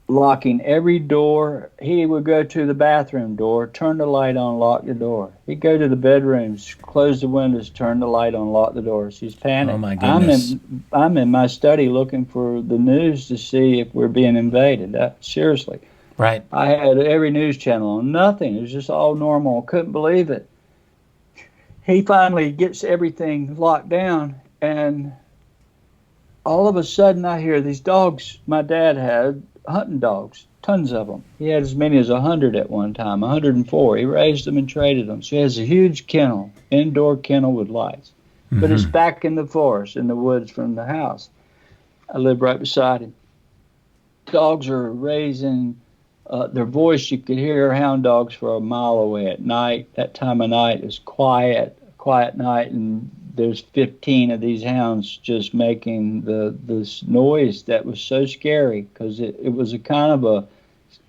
locking every door. He would go to the bathroom door, turn the light on, lock the door. He'd go to the bedrooms, close the windows, turn the light on, lock the doors. He's panicked. Oh, my goodness. I'm in my study looking for the news to see if we're being invaded. Seriously. Right. I had every news channel on. Nothing. It was just all normal. Couldn't believe it. He finally gets everything locked down, and all of a sudden I hear these dogs my dad had, hunting dogs, tons of them. He had as many as 100 at one time, 104. He raised them and traded them. So he has a huge kennel, indoor kennel with lights. Mm-hmm. But it's back in the forest, in the woods from the house. I live right beside him. Dogs are raising their voice. You could hear hound dogs for a mile away at night. That time of night is quiet night, and there's 15 of these hounds just making this noise that was so scary, because it was a kind of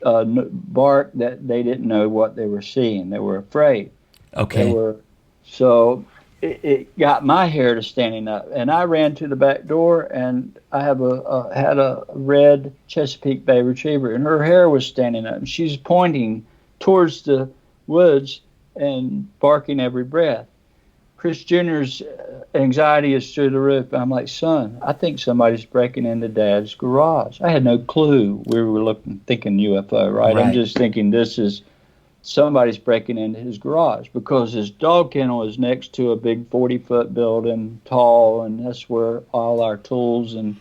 a bark that they didn't know what they were seeing. They were afraid. Okay. So it got my hair to standing up, and I ran to the back door, and I had a red Chesapeake Bay Retriever, and her hair was standing up, and she's pointing towards the woods and barking every breath. Chris Jr.'s anxiety is through the roof. I'm like, son, I think somebody's breaking into Dad's garage. I had no clue we were thinking UFO, right? I'm just thinking this is somebody's breaking into his garage, because his dog kennel is next to a big 40-foot building, tall, and that's where all our tools and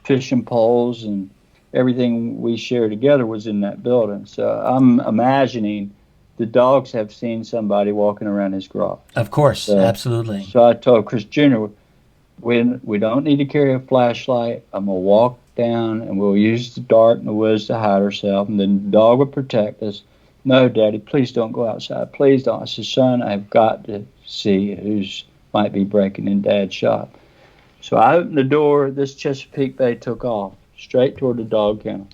fishing poles and everything we share together was in that building. So I'm imagining the dogs have seen somebody walking around his garage. Of course, absolutely. So I told Chris Jr., we don't need to carry a flashlight. I'm going to walk down, and we'll use the dark and the woods to hide ourselves, and then the dog will protect us. No, Daddy, please don't go outside. Please don't. I said, son, I've got to see who's might be breaking in Dad's shop. So I opened the door. This Chesapeake Bay took off straight toward the dog kennel.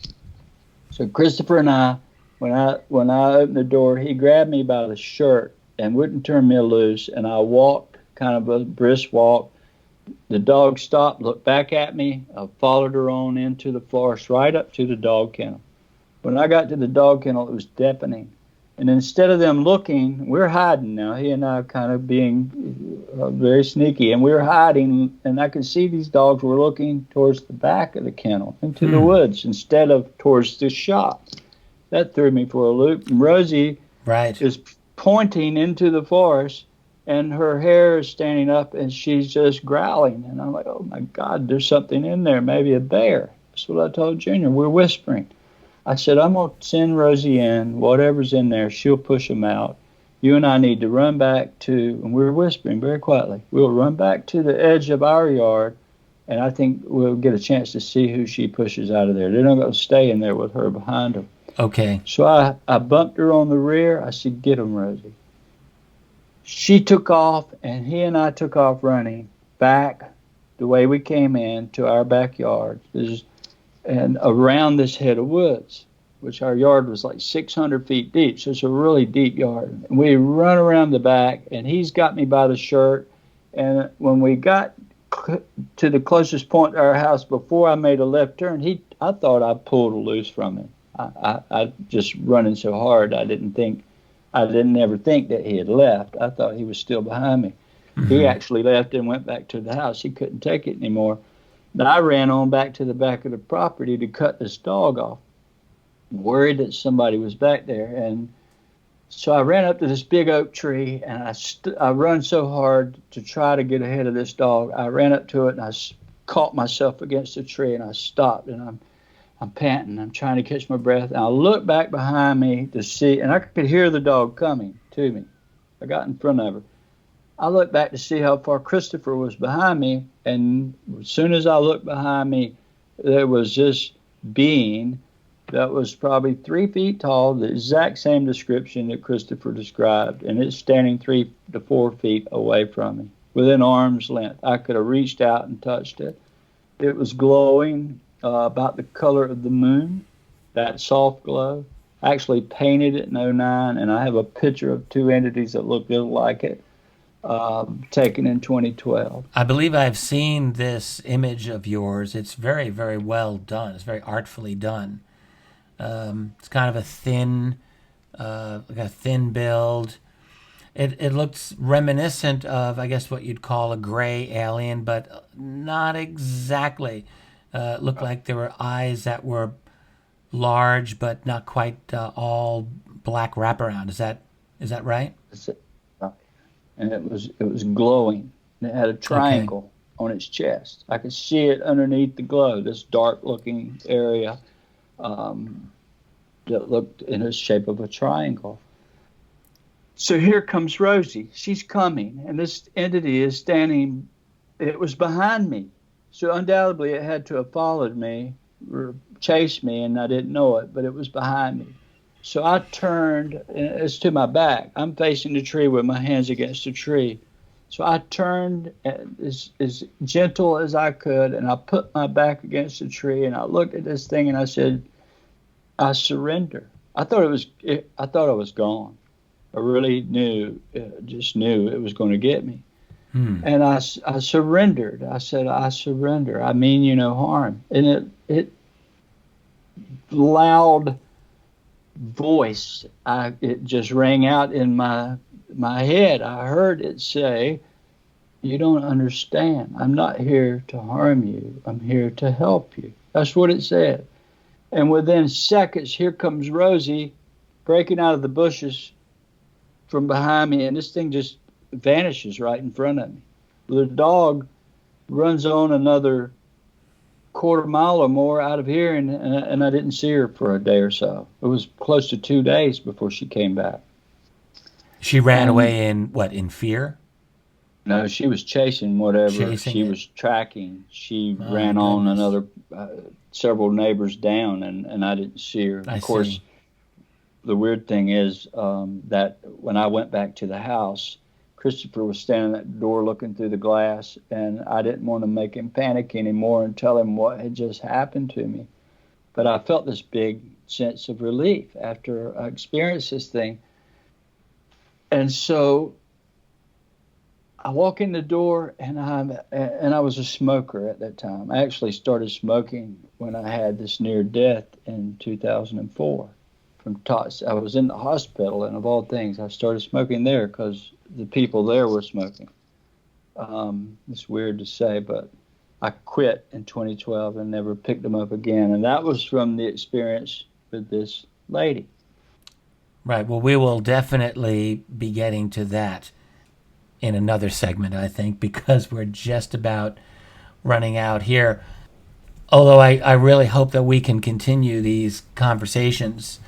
So Christopher and I, when I opened the door, he grabbed me by the shirt and wouldn't turn me loose, and I walked, kind of a brisk walk. The dog stopped, looked back at me. I followed her on into the forest, right up to the dog kennel. When I got to the dog kennel, it was deafening. And instead of them looking, we're hiding now. He and I kind of being very sneaky, and we were hiding, and I could see these dogs were looking towards the back of the kennel, into the woods, instead of towards the shop. That threw me for a loop. And Rosie is pointing into the forest, and her hair is standing up, and she's just growling. And I'm like, oh, my God, there's something in there, maybe a bear. That's what I told Junior. We're whispering. I said, I'm going to send Rosie in. Whatever's in there, she'll push them out. You and I need to run back to, and we were whispering very quietly, we'll run back to the edge of our yard, and I think we'll get a chance to see who she pushes out of there. They're not going to stay in there with her behind them. Okay. So I bumped her on the rear. I said, get them, Rosie. She took off, and he and I took off running back the way we came in to our backyard. And around this head of woods, which our yard was like 600 feet deep. So it's a really deep yard. And we run around the back, and he's got me by the shirt. And when we got to the closest point to our house, before I made a left turn, I thought I pulled a loose from him. I just running so hard, I didn't ever think that he had left. I thought he was still behind me. Mm-hmm. He actually left and went back to the house. He couldn't take it anymore. But I ran on back to the back of the property to cut this dog off, worried that somebody was back there. And so I ran up to this big oak tree, and I run so hard to try to get ahead of this dog. I ran up to it, and I caught myself against the tree, and I stopped. And I'm panting. I'm trying to catch my breath. And I look back behind me to see, and I could hear the dog coming to me. I got in front of her. I looked back to see how far Christopher was behind me, and as soon as I looked behind me, there was this being that was probably 3 feet tall, the exact same description that Christopher described, and it's standing 3 to 4 feet away from me, within arm's length. I could have reached out and touched it. It was glowing about the color of the moon, that soft glow. I actually painted it in '09, and I have a picture of 2 entities that look just like it. Taken in 2012. I believe I've seen this image of yours. It's very, very well done. It's very artfully done. It's kind of a thin, like a thin build. It looks reminiscent of, I guess, what you'd call a gray alien, but not exactly. It looked like there were eyes that were large, but not quite all black wraparound. Is that right? And it was glowing. And it had a triangle on its chest. I could see it underneath the glow, this dark-looking area that looked in the shape of a triangle. So here comes Rosie. She's coming, and this entity is standing. It was behind me. So undoubtedly it had to have followed me or chased me, and I didn't know it, but it was behind me. So I turned, and it's to my back. I'm facing the tree with my hands against the tree. So I turned as gentle as I could, and I put my back against the tree, and I looked at this thing, and I said, I surrender. I thought I was gone. I really just knew it was going to get me. And I surrendered. I said, I surrender. I mean you no harm. And it loud voice, it just rang out in my head. I heard it say, you don't understand. I'm not here to harm you. I'm here to help you. That's what it said. And within seconds, here comes Rosie breaking out of the bushes from behind me, and this thing just vanishes right in front of me. The dog runs on another quarter mile or more out of here, and I didn't see her for a day or so. It was close to 2 days before she came back. She ran away in fear? No, she was chasing whatever. She was tracking. She ran on another several neighbors down, and I didn't see her. Of course, the weird thing is that when I went back to the house, Christopher was standing at the door looking through the glass, and I didn't want to make him panic anymore and tell him what had just happened to me. But I felt this big sense of relief after I experienced this thing. And so I walk in the door, and I was a smoker at that time. I actually started smoking when I had this near death in 2004. I was in the hospital, and of all things, I started smoking there because the people there were smoking. It's weird to say, but I quit in 2012 and never picked them up again. And that was from the experience with this lady. Right. Well, we will definitely be getting to that in another segment, I think, because we're just about running out here. Although I really hope that we can continue these conversations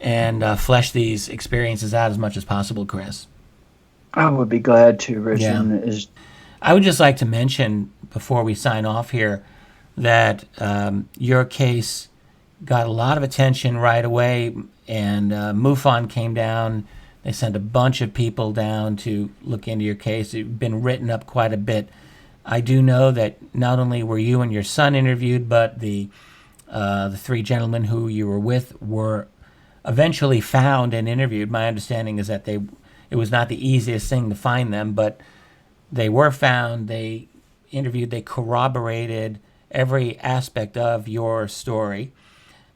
and flesh these experiences out as much as possible, Chris. I would be glad to, Richard. Yeah. I would just like to mention, before we sign off here, that your case got a lot of attention right away, and MUFON came down. They sent a bunch of people down to look into your case. It's been written up quite a bit. I do know that not only were you and your son interviewed, but the 3 gentlemen who you were with were eventually found and interviewed. My understanding is that it was not the easiest thing to find them, but they were found, they interviewed, they corroborated every aspect of your story.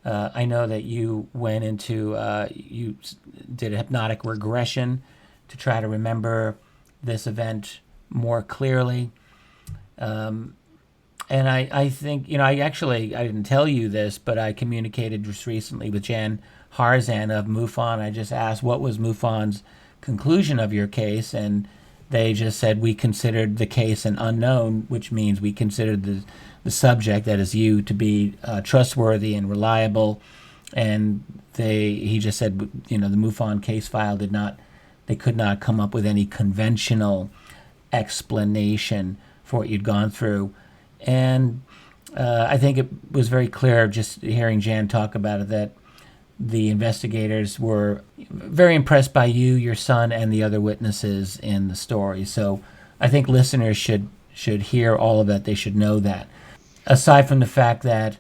I know that you went into, you did a hypnotic regression to try to remember this event more clearly. And I think, I didn't tell you this, but I communicated just recently with Jan Harzan of MUFON. I just asked what was MUFON's conclusion of your case, and they just said we considered the case an unknown, which means we considered the subject, that is you, to be trustworthy and reliable. And he just said, the MUFON case file they could not come up with any conventional explanation for what you'd gone through. And I think it was very clear, just hearing Jan talk about it, that the investigators were very impressed by you, your son, and the other witnesses in the story. So I think listeners should hear all of that. They should know that. Aside from the fact that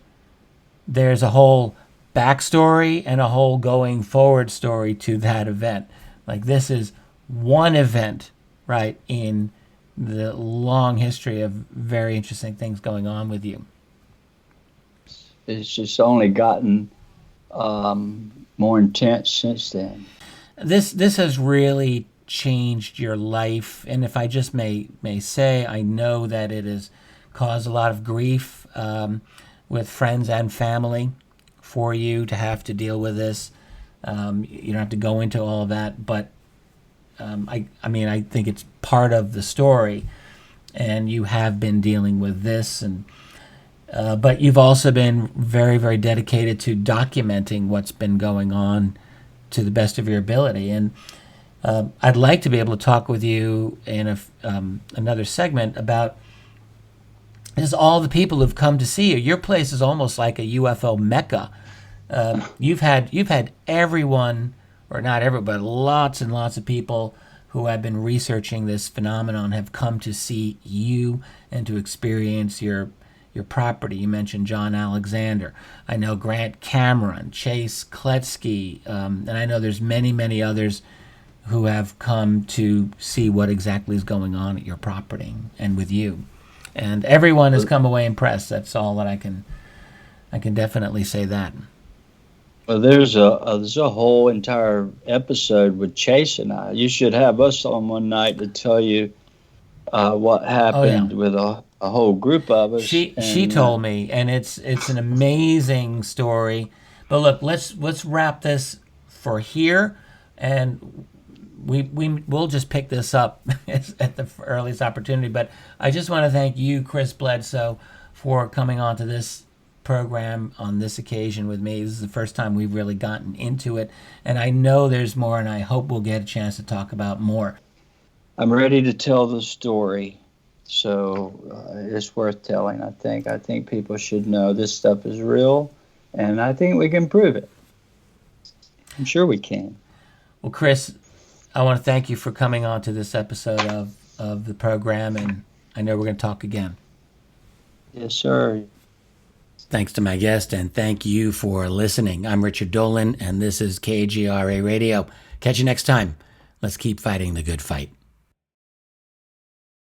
there's a whole backstory and a whole going forward story to that event. Like, this is one event, right, in the long history of very interesting things going on with you. It's just only gotten more intense since then. This has really changed your life, and if I just may say, I know that it has caused a lot of grief with friends and family for you to have to deal with this. You don't have to go into all of that, but I think it's part of the story, and you have been dealing with this, and but you've also been very, very dedicated to documenting what's been going on to the best of your ability. And I'd like to be able to talk with you in another segment about just all the people who've come to see you. Your place is almost like a UFO mecca. You've had everyone, or not everyone, but lots and lots of people who have been researching this phenomenon have come to see you and to experience your property. You mentioned John Alexander. I know Grant Cameron, Chase Kletsky, and I know there's many, many others who have come to see what exactly is going on at your property and with you. And everyone has come away impressed. That's all that I can definitely say that. Well, there's a whole entire episode with Chase and I. You should have us on one night to tell you what happened with a whole group of us. She told me, and it's an amazing story. But look, let's wrap this for here, and we'll just pick this up at the earliest opportunity. But I just want to thank you, Chris Bledsoe, for coming on to this program on this occasion with me. This is the first time we've really gotten into it, and I know there's more, and I hope we'll get a chance to talk about more. I'm ready to tell the story, so it's worth telling. I think people should know this stuff is real, and I think we can prove it. I'm sure we can. Well, Chris, I want to thank you for coming on to this episode of the program, and I know we're going to talk again. Yes, sir. Thanks to my guest, and thank you for listening. I'm Richard Dolan, and this is KGRA Radio. Catch you next time. Let's keep fighting the good fight.